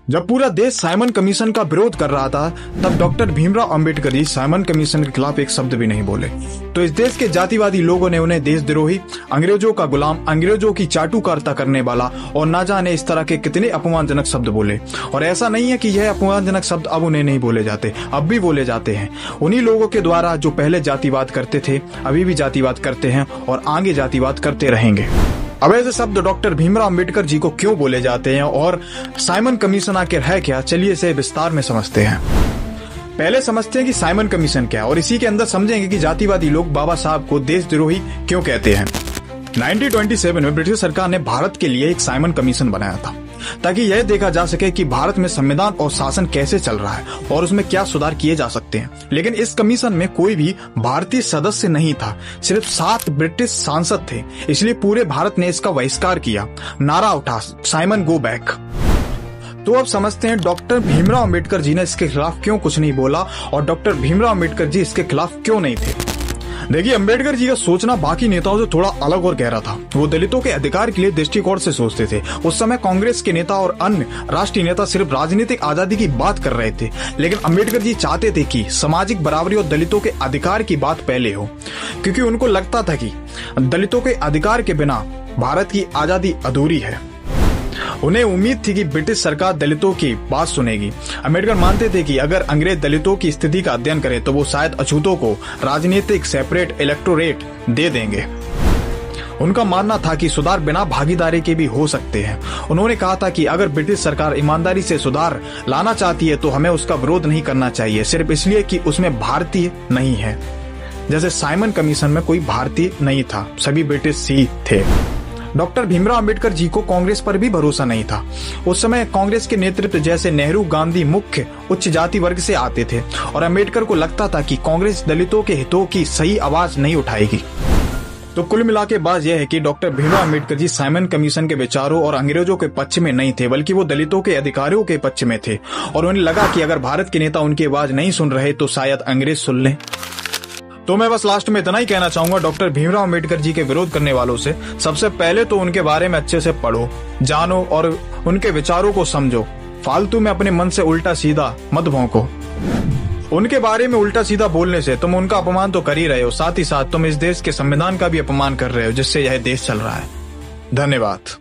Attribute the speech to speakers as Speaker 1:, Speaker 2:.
Speaker 1: जब पूरा देश साइमन कमीशन का विरोध कर रहा था, तब doctor Bhimrao Ambedkar ji Simon commission के खिलाफ एक शब्द भी नहीं बोले। तो इस देश के जातिवादी लोगों ने उन्हें देशद्रोही, अंग्रेजों का गुलाम, अंग्रेजों की चाटुकारिता करने वाला और ना जाने इस तरह के कितने अपमानजनक शब्द बोले। और ऐसा नहीं है कि यह अपमानजनक शब्द अब उन्हें नहीं बोले जाते, अब भी बोले जाते हैं। उन्हीं लोगों के द्वारा जो पहले जातिवाद करते थे, अभी भी जातिवाद करते हैं और आगे जातिवाद करते रहेंगे। अब ऐसे शब्द डॉक्टर भीमराव अंबेडकर जी को क्यों बोले जाते हैं और साइमन कमीशन आखिर है क्या, चलिए इसे विस्तार में समझते हैं। पहले समझते हैं कि साइमन कमीशन क्या है और इसी के अंदर समझेंगे कि जातिवादी लोग बाबा साहब को देशद्रोही क्यों कहते हैं। 1927 में ब्रिटिश सरकार ने भारत के लिए एक साइमन कमीशन बनाया था ताकि यह देखा जा सके कि भारत में संविधान और शासन कैसे चल रहा है और उसमें क्या सुधार किए जा सकते हैं। लेकिन इस कमीशन में कोई भी भारतीय सदस्य नहीं था, सिर्फ 7 ब्रिटिश सांसद थे। इसलिए पूरे भारत ने इसका बहिष्कार किया, नारा उठा, साइमन गो बैक। तो अब समझते हैं डॉक्टर भीमराव अंबेडकर जी ने इसके खिलाफ क्यों कुछ नहीं बोला और डॉक्टर भीमराव अंबेडकर जी इसके खिलाफ क्यों नहीं थे। देखिए, अंबेडकर जी का सोचना बाकी नेताओं से थोड़ा अलग और गहरा था। वो दलितों के अधिकार के लिए दृष्टिकोण से सोचते थे। उस समय कांग्रेस के नेता और अन्य राष्ट्रीय नेता सिर्फ राजनीतिक आजादी की बात कर रहे थे, लेकिन अंबेडकर जी चाहते थे कि सामाजिक बराबरी और दलितों के अधिकार की बात पहले हो, क्योंकि उनको लगता था कि दलितों के अधिकार के बिना भारत की आजादी अधूरी है। उन्हें उम्मीद थी कि ब्रिटिश सरकार दलितों की बात सुनेगी। अंबेडकर मानते थे कि अगर अंग्रेज दलितों की स्थिति का अध्ययन करें तो वो शायद अछूतों को राजनीतिक सेपरेट इलेक्टोरेट दे देंगे। उनका मानना था कि सुधार बिना भागीदारी के भी हो सकते हैं। उन्होंने कहा था कि अगर ब्रिटिश सरकार ईमानदारी से सुधार लाना चाहती है तो हमें उसका विरोध नहीं करना चाहिए, सिर्फ इसलिए कि उसमें भारतीय नहीं है। जैसे साइमन कमीशन में कोई भारतीय नहीं था, सभी ब्रिटिश ही थे। डॉक्टर भीमराव अंबेडकर जी को कांग्रेस पर भी भरोसा नहीं था। उस समय कांग्रेस के नेतृत्व जैसे नेहरू, गांधी मुख्य उच्च जाति वर्ग से आते थे और अंबेडकर को लगता था कि कांग्रेस दलितों के हितों की सही आवाज नहीं उठाएगी। तो कुल मिला के बात यह है कि doctor Bhimrao Ambedkar ji Simon commission के विचारों और अंग्रेजों के पक्ष में नहीं थे, बल्कि वो दलितों के अधिकारों के पक्ष में थे। और उन्हें लगा कि अगर भारत के नेता उनकी आवाज नहीं सुन रहे तो शायद अंग्रेज सुन लें। तो मैं बस लास्ट में इतना ही कहना चाहूंगा डॉक्टर भीमराव अंबेडकर जी के विरोध करने वालों से, सबसे पहले तो उनके बारे में अच्छे से पढ़ो, जानो और उनके विचारों को समझो। फालतू में अपने मन से उल्टा सीधा मत भौंको। उनके बारे में उल्टा सीधा बोलने से तुम उनका अपमान तो कर ही रहे हो, साथ ही साथ तुम इस देश के संविधान का भी अपमान कर रहे हो जिससे यह देश चल रहा है। धन्यवाद।